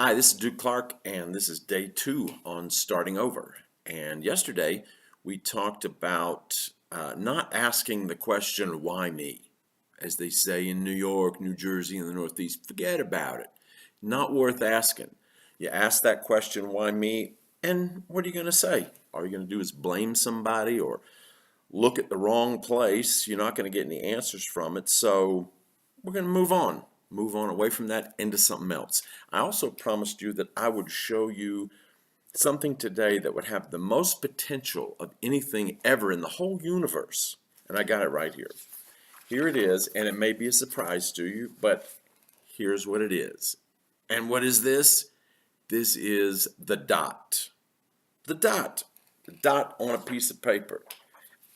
Hi, this is Clarke, and this is day 2 on starting over. And yesterday we talked about not asking the question, why me? As they say in New York, New Jersey, and the Northeast, forget about it. Not worth asking. You ask that question, why me? And what are you going to say? All you're going to do is blame somebody or look at the wrong place. You're not going to get any answers from it. So we're going to move on away from that into something else. I also promised you that I would show you something today that would have the most potential of anything ever in the whole universe. And I got it right here. Here it is, and it may be a surprise to you, but here's what it is. And what is this? This is the dot. The dot. The dot on a piece of paper.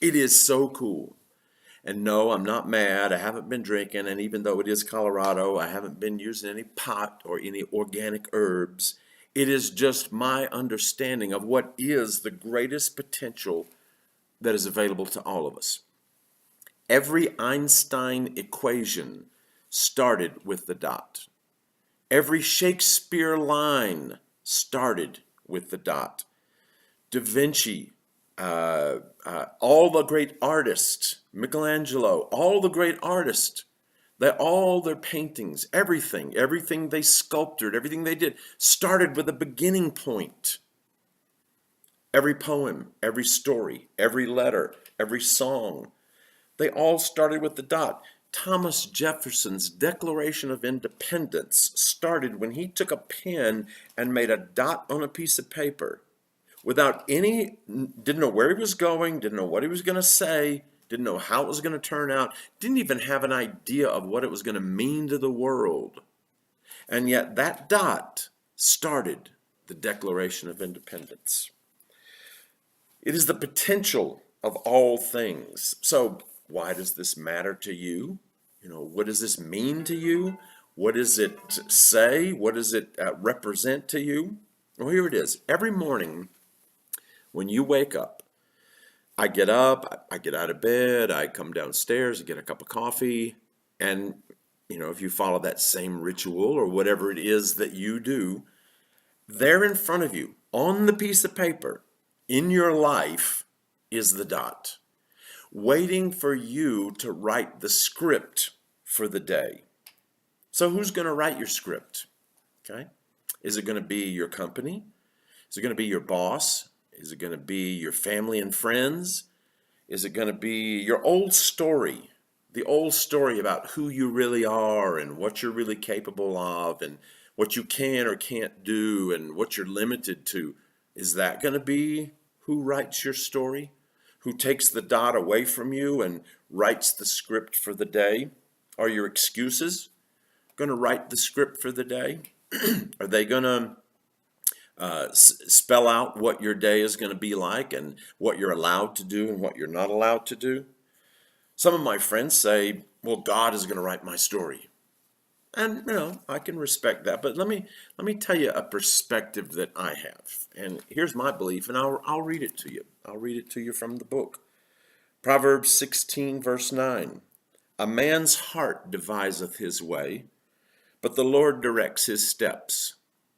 It is so cool. And no, I'm not mad. I haven't been drinking. And even though it is Colorado, I haven't been using any pot or any organic herbs. It is just my understanding of what is the greatest potential that is available to all of us. Every Einstein equation started with the dot. Every Shakespeare line started with the dot. Da Vinci, all the great artists, Michelangelo, all the great artists, all their paintings, everything they sculpted, everything they did started with a beginning point. Every poem, every story, every letter, every song, they all started with the dot. Thomas Jefferson's Declaration of Independence started when he took a pen and made a dot on a piece of paper. Didn't know where he was going, didn't know what he was going to say, didn't know how it was going to turn out, didn't even have an idea of what it was going to mean to the world. And yet that dot started the Declaration of Independence. It is the potential of all things. So why does this matter to you? What does this mean to you? What does it say? What does it represent to you? Well, here it is. Every morning, when you wake up, I get up, I get out of bed, I come downstairs, I get a cup of coffee, and if you follow that same ritual or whatever it is that you do, there in front of you, on the piece of paper, in your life, is the dot, waiting for you to write the script for the day. So who's going to write your script? Okay? Is it going to be your company? Is it going to be your boss? Is it going to be your family and friends? Is it going to be your old story? The old story about who you really are and what you're really capable of and what you can or can't do and what you're limited to. Is that going to be who writes your story? Who takes the dot away from you and writes the script for the day? Are your excuses going to write the script for the day? Are they going to spell out what your day is going to be like and what you're allowed to do and what you're not allowed to do? Some of my friends say, well, God is going to write my story. And, I can respect that. But let me tell you a perspective that I have. And here's my belief, and I'll read it to you. I'll read it to you from the book. Proverbs 16, verse 9. A man's heart deviseth his way, but the Lord directs his steps.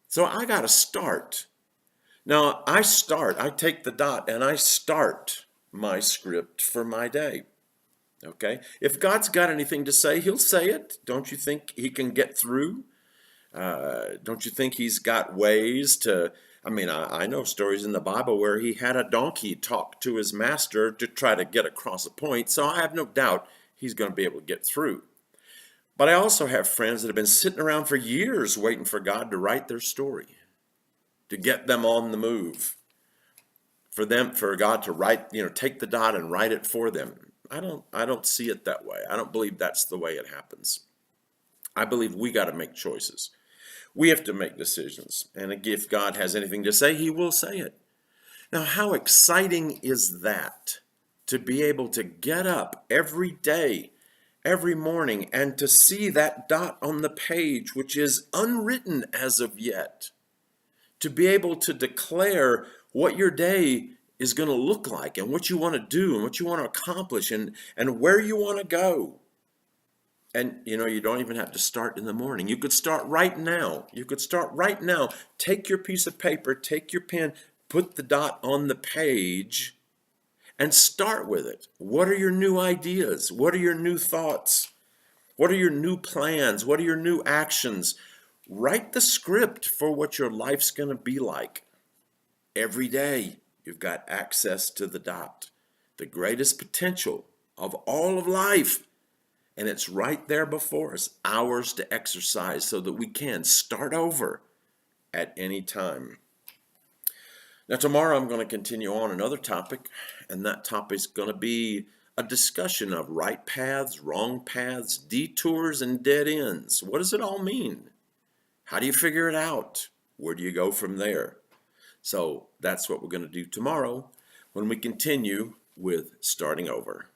So I got to start. Now, I take the dot and I start my script for my day. Okay? If God's got anything to say, he'll say it. Don't you think he can get through? Don't you think he's got ways to... I know stories in the Bible where he had a donkey talk to his master to try to get across a point, so I have no doubt he's going to be able to get through. But I also have friends that have been sitting around for years waiting for God to write their story, to get them on the move, for God to write, take the dot and write it for them. I don't see it that way. I don't believe that's the way it happens. I believe we got to make choices. We have to make decisions. And if God has anything to say, he will say it. Now, how exciting is that? To be able to get up every day, every morning, and to see that dot on the page, which is unwritten as of yet. To be able to declare what your day is going to look like and what you want to do and what you want to accomplish and where you want to go. And you don't even have to start in the morning. You could start right now. You could start right now. Take your piece of paper, take your pen, put the dot on the page, and start with it. What are your new ideas? What are your new thoughts? What are your new plans? What are your new actions? Write the script for what your life's going to be like. Every day, you've got access to the dot, the greatest potential of all of life. And it's right there before us, ours to exercise so that we can start over at any time. Now, tomorrow I'm going to continue on another topic, and that topic is going to be a discussion of right paths, wrong paths, detours, and dead ends. What does it all mean? How do you figure it out? Where do you go from there? So that's what we're going to do tomorrow when we continue with starting over.